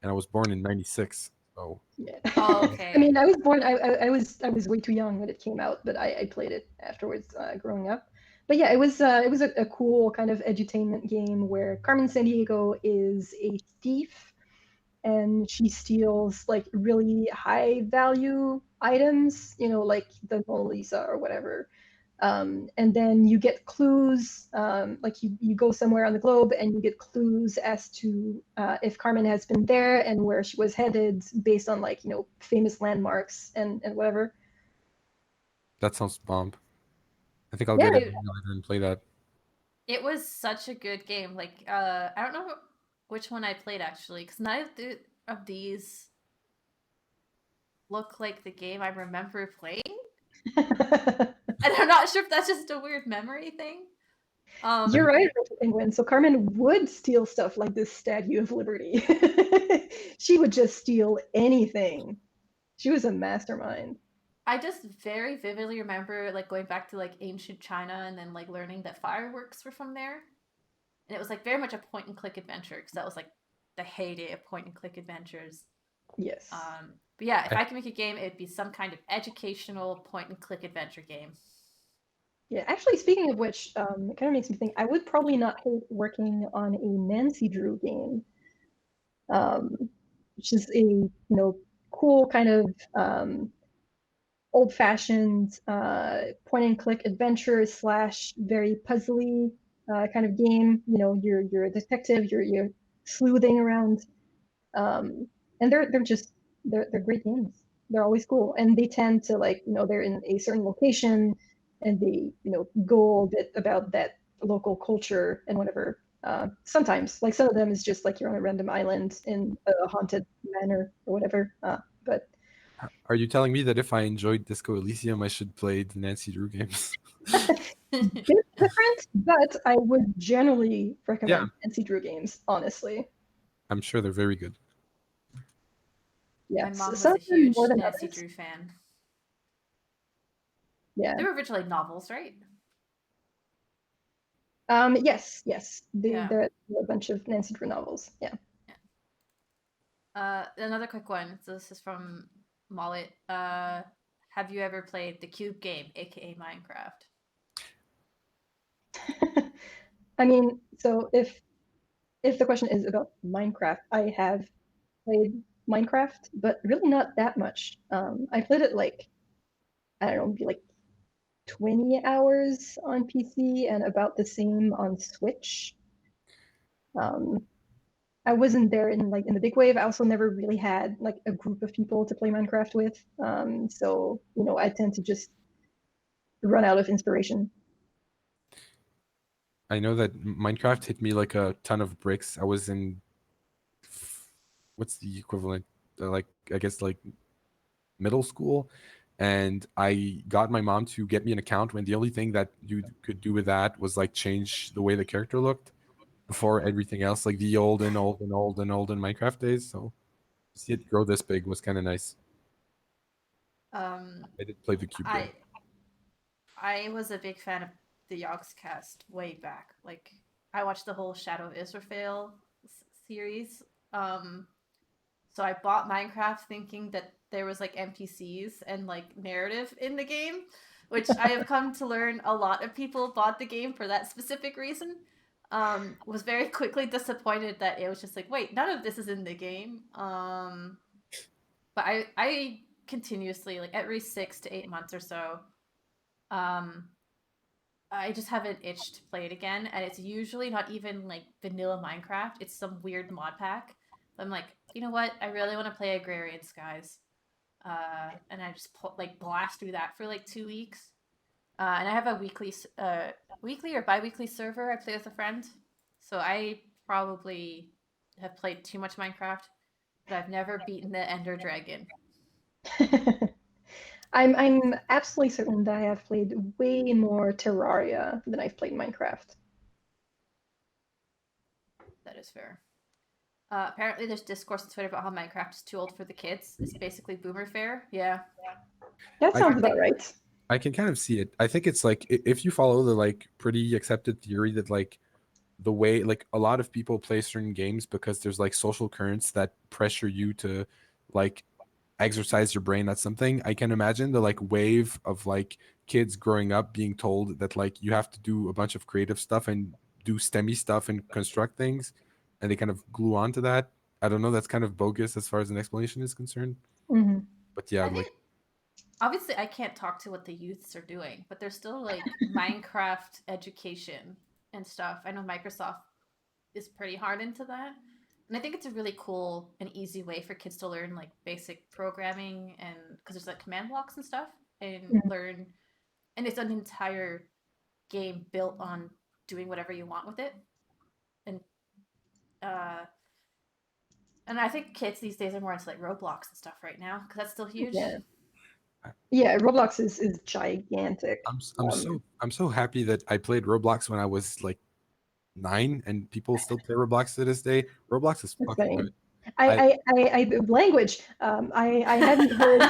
and I was born in 96. So yeah. Oh, okay. I mean, I was born. I was way too young when it came out, but I played it afterwards, growing up. But yeah, it was a cool kind of edutainment game where Carmen Sandiego is a thief, and she steals really high value items, like the Mona Lisa or whatever. And then you get clues, you go somewhere on the globe and you get clues as to if Carmen has been there and where she was headed based on famous landmarks and whatever. that sounds bomb. I think I'll get it and play that. It was such a good game. I don't know which one I played actually, because none of these look like the game I remember playing. And I'm not sure if that's just a weird memory thing. You're right, Penguin. So Carmen would steal stuff like this Statue of Liberty. She would just steal anything. She was a mastermind. I just very vividly remember going back to ancient China, and then learning that fireworks were from there. And it was very much a point and click adventure, because that was the heyday of point and click adventures. Yes. But yeah, if I could make a game, it'd be some kind of educational point and click adventure game. Yeah, actually, speaking of which, it kind of makes me think I would probably not hate working on a Nancy Drew game, which is a cool kind of old-fashioned point and click adventure / very puzzly kind of game. You're a detective, you're sleuthing around, and they're great games. They're always cool, and they tend to they're in a certain location, and they go a bit about that local culture and whatever. Sometimes some of them is just you're on a random island in a haunted manor or whatever. But are you telling me that if I enjoyed Disco Elysium, I should play the Nancy Drew games? Different, but I would generally recommend Nancy Drew games, honestly. I'm sure they're very good. Yeah, my mom was a huge Nancy Drew fan. Yeah, they were originally novels, right? Yes. There are a bunch of Nancy Drew novels. Yeah. Another quick one. So this is from Mollet. Have you ever played the Cube game, aka Minecraft? I mean, so if the question is about Minecraft, I have played Minecraft, but really not that much. I played it like, I don't know, maybe like 20 hours on PC and about the same on Switch. I wasn't there in the big wave. I also never really had like a group of people to play Minecraft with. So I tend to just run out of inspiration. I know that Minecraft hit me like a ton of bricks. I was in, what's the equivalent? Like, I guess like middle school, and I got my mom to get me an account when the only thing that you could do with that was like change the way the character looked before everything else, like the old Minecraft days. So to see it grow this big was kind of nice. I did play the cube though. I was a big fan of the Yogscast way back. Like, I watched the whole Shadow of Israel series. So I bought Minecraft thinking that there was like NPCs and like narrative in the game, which I have come to learn a lot of people bought the game for that specific reason. Was very quickly disappointed that it was just like, wait, none of this is in the game. But I continuously, like every 6 to 8 months or so, um, I just have an itch to play it again, and it's usually not even like vanilla Minecraft. It's some weird mod pack. I'm like, you know what? I really want to play Agrarian Skies, and I just blast through that for like 2 weeks. And I have a weekly or bi-weekly server I play with a friend. So I probably have played too much Minecraft, but I've never beaten the Ender Dragon. I'm absolutely certain that I have played way more Terraria than I've played Minecraft. That is fair. Apparently, there's discourse on Twitter about how Minecraft is too old for the kids. It's basically boomer fare. Yeah. That sounds about right. I can kind of see it. I think it's like if you follow the like pretty accepted theory that like the way like a lot of people play certain games because there's like social currents that pressure you to like exercise your brain at something. I can imagine the like wave of like kids growing up being told that like you have to do a bunch of creative stuff and do STEMmy stuff and construct things, and they kind of glue onto that. I don't know, that's kind of bogus as far as an explanation is concerned. Mm-hmm. But yeah, like obviously I can't talk to what the youths are doing, but there's still like Minecraft education and stuff. I know Microsoft is pretty hard into that. And I think it's a really cool and easy way for kids to learn like basic programming, and because there's like command blocks and stuff, and learn, and it's an entire game built on doing whatever you want with it. And I think kids these days are more into like Roblox and stuff right now, because that's still huge. Yeah, Roblox is gigantic. I'm so happy that I played Roblox when I was like 9, and people still play Roblox to this day. Roblox is fucking good. I language. I hadn't heard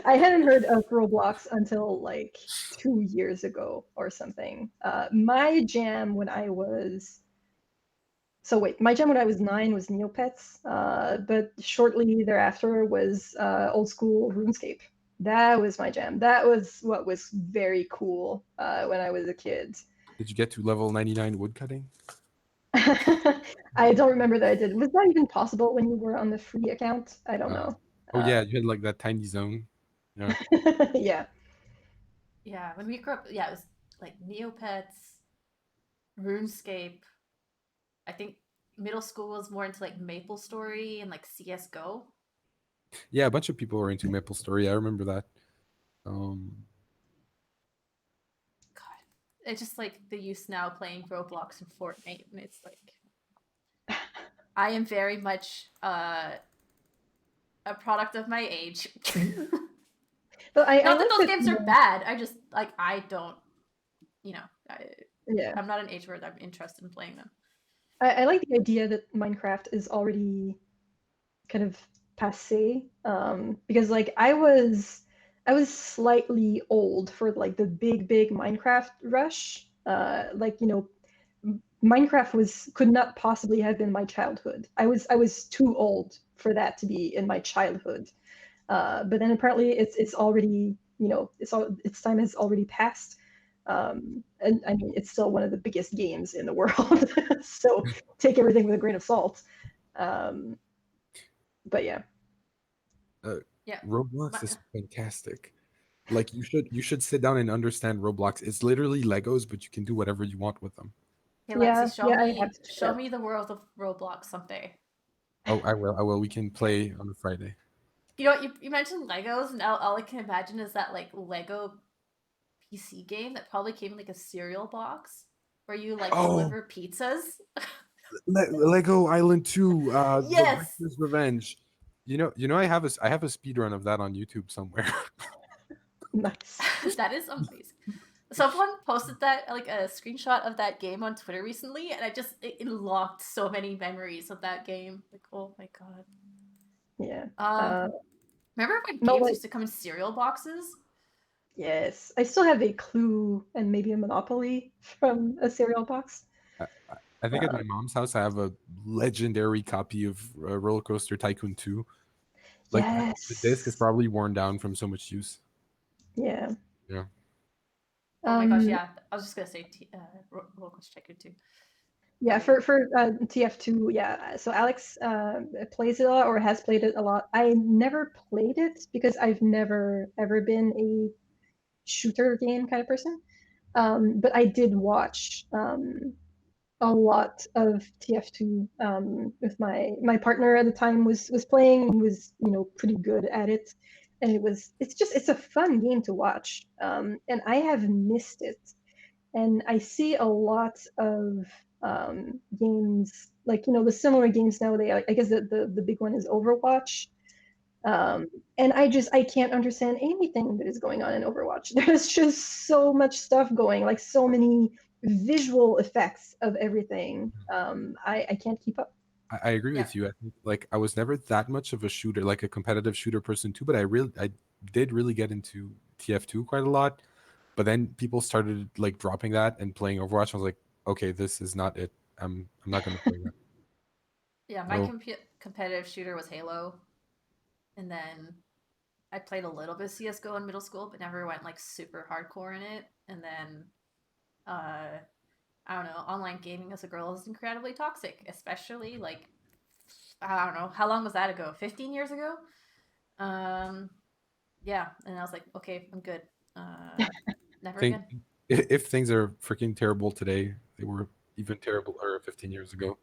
I hadn't heard of Roblox until like 2 years ago or something. My jam when I was 9 was Neopets, but shortly thereafter was old school RuneScape. That was my jam. That was what was very cool when I was a kid. Did you get to level 99 woodcutting? I don't remember that I did. Was that even possible when you were on the free account? I don't know. Oh yeah, you had like that tiny zone. Yeah. Yeah. Yeah, when we grew up, yeah, it was like Neopets, RuneScape. I think middle school was more into like MapleStory and like CS:GO. Yeah, a bunch of people were into MapleStory. I remember that. God, it's just like the youth now playing Roblox and Fortnite, and it's like I am very much a product of my age. But not that those games are bad. I just like I don't, I'm not an age where I'm interested in playing them. I like the idea that Minecraft is already kind of passé, because like I was slightly old for like the big Minecraft rush. Minecraft could not possibly have been my childhood. I was too old for that to be in my childhood. But then apparently it's already its time has already passed. And I mean, it's still one of the biggest games in the world, so take everything with a grain of salt. But yeah. Yeah. Roblox is fantastic. Like you should sit down and understand Roblox. It's literally Legos, but you can do whatever you want with them. Hey, Lexi, I have to show me the world of Roblox someday. Oh, I will. We can play on a Friday. You know, you mentioned Legos, and all I can imagine is that like Lego PC game that probably came in like a cereal box where you like deliver pizzas. Lego Island 2, Yes! The Breaker's Revenge. You know, I have a speed run of that on YouTube somewhere. Nice. That is amazing. Someone posted that like a screenshot of that game on Twitter recently, and it unlocked so many memories of that game. Like, oh my god. Yeah. Remember when games used to come in cereal boxes? Yes, I still have a Clue and maybe a Monopoly from a cereal box. I think at my mom's house I have a legendary copy of Roller Coaster Tycoon 2. Like the disc is probably worn down from so much use. Yeah. Yeah. Oh my gosh, yeah. I was just gonna say Roller Coaster Tycoon 2. Yeah, for TF2, yeah. So Alex plays it a lot or has played it a lot. I never played it because I've never ever been a shooter game kind of person. But I did watch a lot of TF2 with my partner at the time was playing. He was pretty good at it, and it's a fun game to watch. And I have missed it, and I see a lot of games like the similar games nowadays. I guess the big one is Overwatch. And I can't understand anything that is going on in Overwatch. There's just so much stuff going, like so many visual effects of everything. I can't keep up. I agree with you. I think like I was never that much of a shooter, like a competitive shooter person too, but I did really get into TF2 quite a lot. But then people started like dropping that and playing Overwatch. I was like, okay, this is not it. I'm not going to play that. Yeah, my competitive shooter was Halo, and then I played a little bit of CS:GO in middle school, but never went like super hardcore in it. And then, I don't know, online gaming as a girl is incredibly toxic, especially like, I don't know, how long was that ago? 15 years ago? Yeah, and I was like, okay, I'm good. Never again. If things are freaking terrible today, they were even terribler 15 years ago.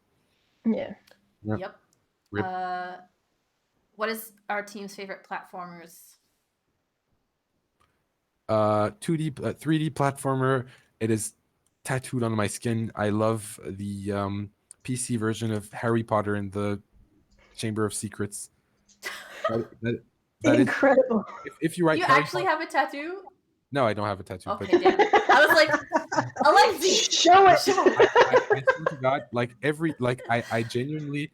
Yeah. Yep. What is our team's favorite platformers? 2D, 3D platformer. It is tattooed on my skin. I love the PC version of Harry Potter and the Chamber of Secrets. That incredible. If you write, you Harry actually Potter, have a tattoo? No, I don't have a tattoo. Okay, damn. I was like, Alexi, show it. I swear to God, like I genuinely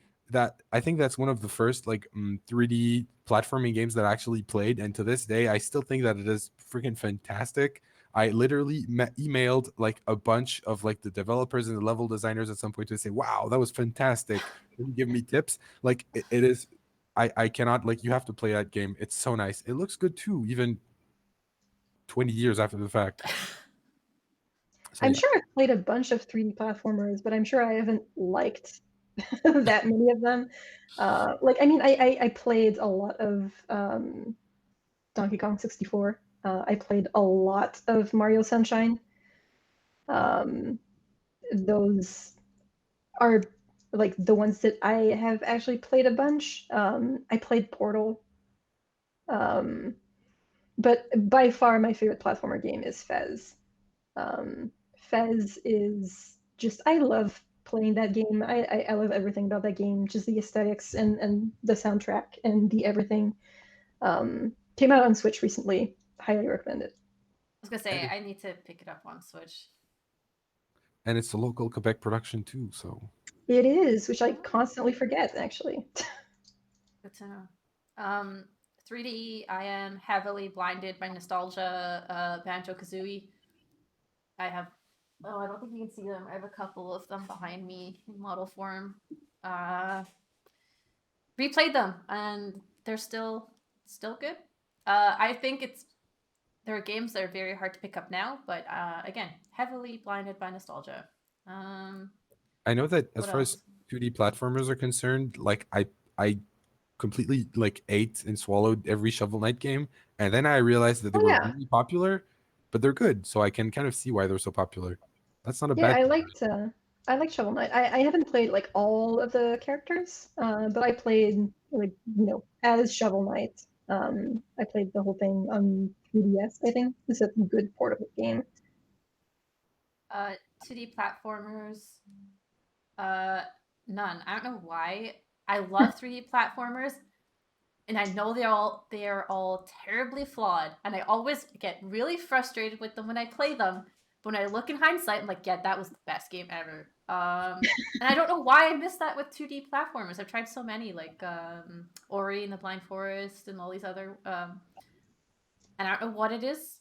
I think that's one of the first 3D platforming games that I actually played, and to this day, I still think that it is freaking fantastic. I literally emailed like a bunch of like the developers and the level designers at some point to say, "Wow, that was fantastic!" and give me tips. Like it is. I cannot you have to play that game. It's so nice. It looks good too, even 20 years after the fact. So, I'm sure I've played a bunch of 3D platformers, but I'm sure I haven't liked that many of them. I played a lot of Donkey Kong 64. I played a lot of Mario Sunshine. Those are like the ones that I have actually played a bunch. I played Portal. But by far my favorite platformer game is Fez. Fez is just, I love playing that game. I love everything about that game, just the aesthetics and the soundtrack and the everything. Came out on Switch recently. Highly recommend it. I was gonna say, I need to pick it up on Switch. And it's a local Quebec production too, so. It is, which I constantly forget, actually. Good to know. 3D, I am heavily blinded by nostalgia. Banjo-Kazooie. I don't think you can see them. I have a couple of them behind me in model form. Replayed them, and they're still good. I think there are games that are very hard to pick up now, but again, heavily blinded by nostalgia. I know that as What far as else? 2D platformers are concerned, like I completely like ate and swallowed every Shovel Knight game, and then I realized that they Oh were yeah, really popular, but they're good, so I can kind of see why they're so popular. That's not a yeah. bad thing. I liked Shovel Knight. I haven't played like all of the characters, but I played like as Shovel Knight. I played the whole thing on 3DS. I think it's a good portable game. 2D platformers. None. I don't know why. I love 3D platformers, and I know they're all terribly flawed, and I always get really frustrated with them when I play them. But when I look in hindsight, I'm like, yeah, that was the best game ever. And I don't know why I missed that with 2D platformers. I've tried so many, like Ori and the Blind Forest and all these other. And I don't know what it is.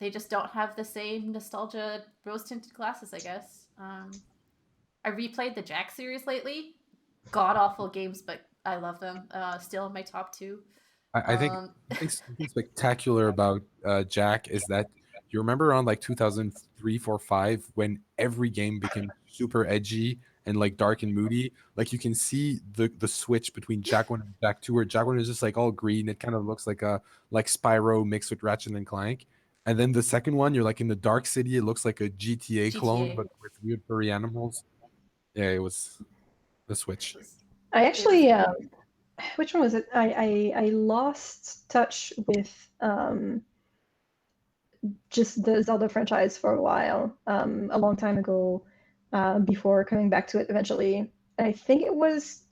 They just don't have the same nostalgia rose tinted glasses, I guess. I replayed the Jack series lately. God awful games, but I love them. Still in my top two. I think something spectacular about Jack is that you remember on like 2003, 4, 5 when every game became super edgy and like dark and moody. Like you can see the switch between Jack 1 and Jack 2, where Jack 1 is just like all green. It kind of looks like a like Spyro mixed with Ratchet and Clank. And then the second one, you're like in the dark city. It looks like a GTA clone, GTA. but with weird furry animals. Yeah, it was the switch. I It was actually, good. which one was it? I lost touch with just the Zelda franchise for a while, a long time ago, before coming back to it eventually. I think it was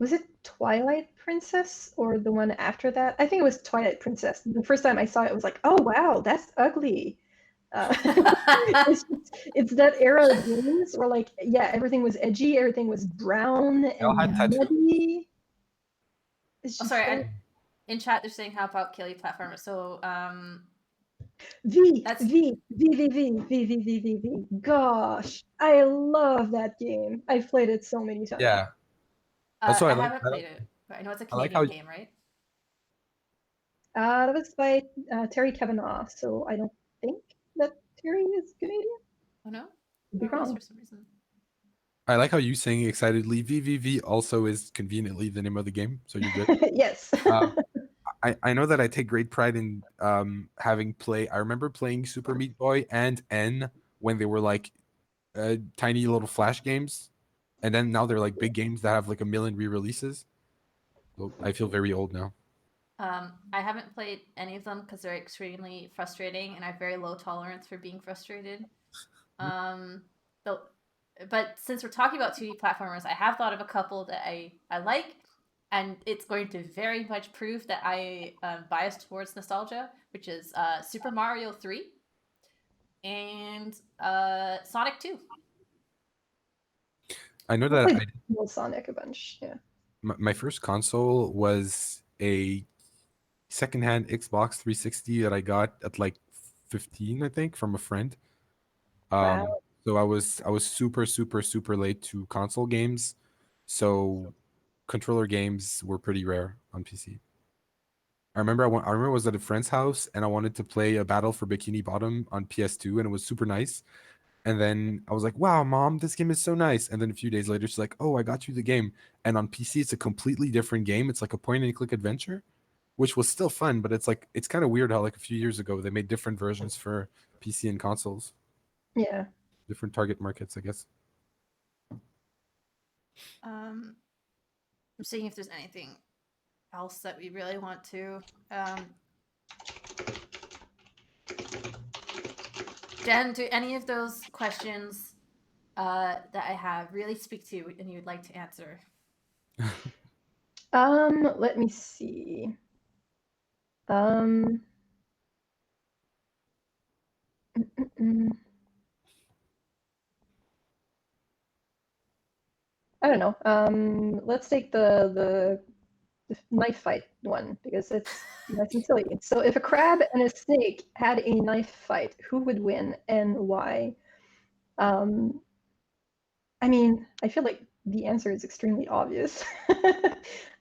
it Twilight Princess or the one after that? I think it was Twilight Princess. The first time I saw it, I was like, oh wow, that's ugly. It's that era of games where like yeah, everything was edgy, everything was brown They all had and tattoos. muddy. It's Oh, just sorry. In chat, they're saying how about Killy platformer. So V that's V V V V V V V V V. Gosh, I love that game. I've played it so many times. Yeah. Also, I haven't played it, but I know it's a I like how Canadian game, right? That was by Terry Kavanagh, so I don't think that Terry is Canadian. Oh no, Could be it is wrong. for some reason. I like how you saying excitedly VVV also is conveniently the name of the game, so you're good. Yes. I know that I take great pride in having play. I remember playing Super Meat Boy and N when they were like tiny little flash games, and then now they're like big games that have like a million re-releases. So I feel very old now. I haven't played any of them because they're extremely frustrating, and I have very low tolerance for being frustrated. But since we're talking about 2D platformers, I have thought of a couple that I like, and it's going to very much prove that I am biased towards nostalgia, which is Super Mario 3 and Sonic 2. I know I that played Sonic a bunch. Yeah. my first console was a secondhand Xbox 360 that I got at like 15, I think, from a friend. Wow. So I was super late to console games. So controller games were pretty rare on PC. I remember I was at a friend's house and I wanted to play a Battle for Bikini Bottom on PS2 and it was super nice. And then I was like, "Wow, mom, this game is so nice." And then a few days later, she's like, "Oh, I got you the game." And on PC, it's a completely different game. It's like a point and click adventure, which was still fun, but it's kind of weird how like a few years ago they made different versions for PC and consoles, Yeah. different target markets, I guess. I'm seeing if there's anything else that we really want to. Jen, do any of those questions that I have really speak to you and you'd like to answer? Let me see. Mm, mm, mm. I don't know. Let's take the knife fight one because it's nice and silly. So if a crab and a snake had a knife fight, who would win and why? Um, I mean, I feel like the answer is extremely obvious.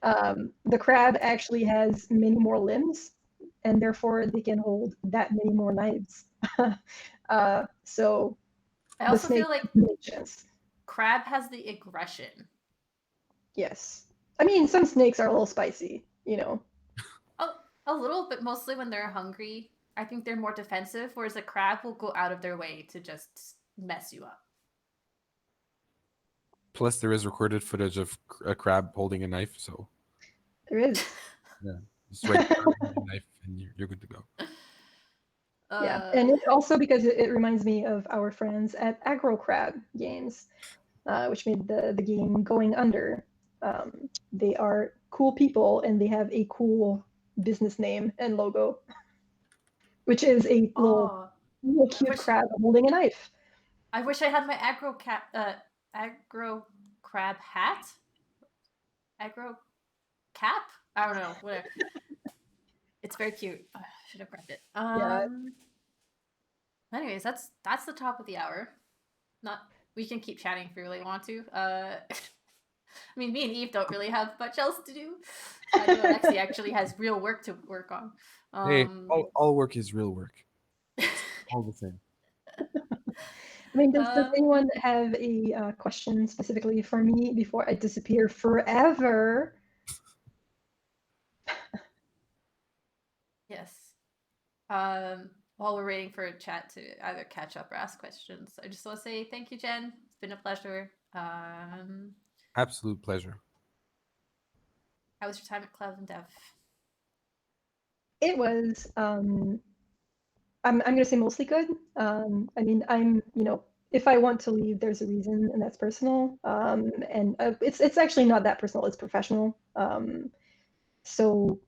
The crab actually has many more limbs and therefore they can hold that many more knives. So I the also snake feel like has no chance. crab has the aggression. Yes. I mean, some snakes are a little spicy, you know. A little, but mostly when they're hungry. I think they're more defensive, whereas a crab will go out of their way to just mess you up. Plus, there is recorded footage of a crab holding a knife, so There is. yeah, just right there with a knife, and you're good to go. Yeah, and it's also because it reminds me of our friends at Aggro Crab Games, which made the game Going Under. They are cool people, and they have a cool business name and logo, which is a little cute crab holding a knife. I wish I had my aggro crab hat. Aggro cap? I don't know. Whatever. It's very cute. I should have grabbed it. Yeah. Anyways, that's the top of the hour. We can keep chatting if we really want to. I mean, me and Eve don't really have much else to do. I know Alexi actually has real work to work on. Hey, all work is real work. All the same. I mean, does anyone have a question specifically for me before I disappear forever? Yes. While we're waiting for a chat to either catch up or ask questions, I just want to say thank you, Jen. It's been a pleasure. Absolute pleasure. How was your time at ClevEndeav? It was, I'm going to say mostly good. I mean, if I want to leave, there's a reason, and that's personal. And it's actually not that personal, it's professional. So,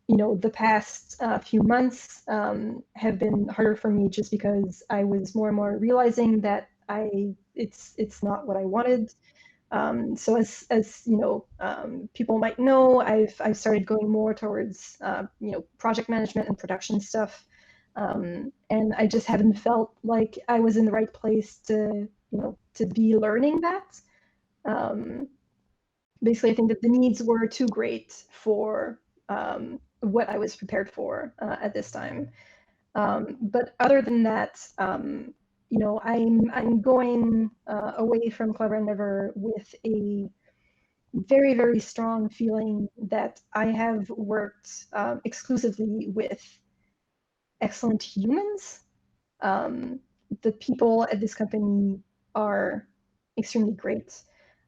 the past few months have been harder for me just because I was more and more realizing that it's not what I wanted. So as people might know, I've started going more towards project management and production stuff, and I just haven't felt like I was in the right place to be learning that. Basically, I think that the needs were too great for what I was prepared for at this time. But other than that, I'm going away from ClevEndeav with a very, very strong feeling that I have worked exclusively with excellent humans. The people at this company are extremely great.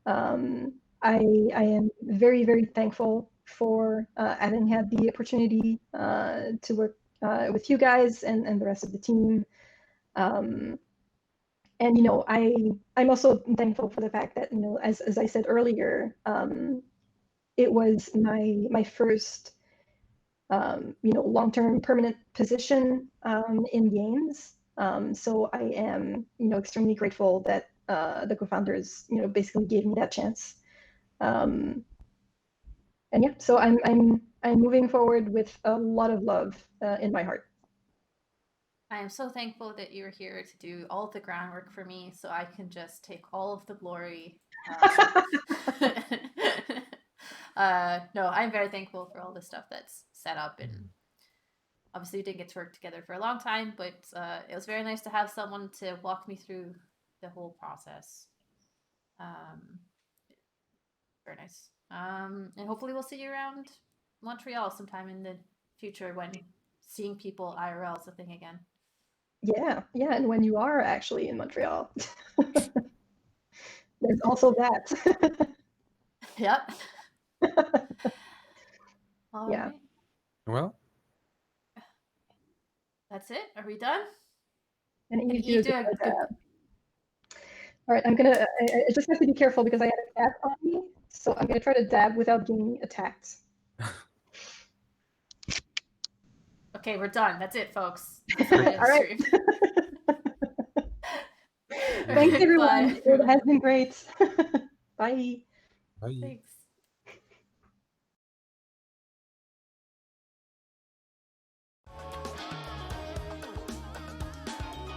I am very, very thankful for having had the opportunity to work with you guys and the rest of the team. And I'm also thankful for the fact that as I said earlier, it was my first long-term permanent position in games. So I am extremely grateful that the co-founders basically gave me that chance. And yeah, so I'm moving forward with a lot of love in my heart. I am so thankful that you're here to do all of the groundwork for me so I can just take all of the glory. No, I'm very thankful for all the stuff that's set up, and obviously we didn't get to work together for a long time, but it was very nice to have someone to walk me through the whole process. Very nice. And hopefully we'll see you around Montreal sometime in the future when seeing people IRL is a thing again. Yeah, and when you are actually in Montreal. There's also that. Yep. All Yeah. right. Well, that's it. Are we done? And you do a good... All right, I just have to be careful because I have a cat on me, so I'm gonna try to dab without getting attacked. Okay, we're done. That's it, folks. All right. Thanks, everyone. Bye. It has been great. Bye. bye. Thanks.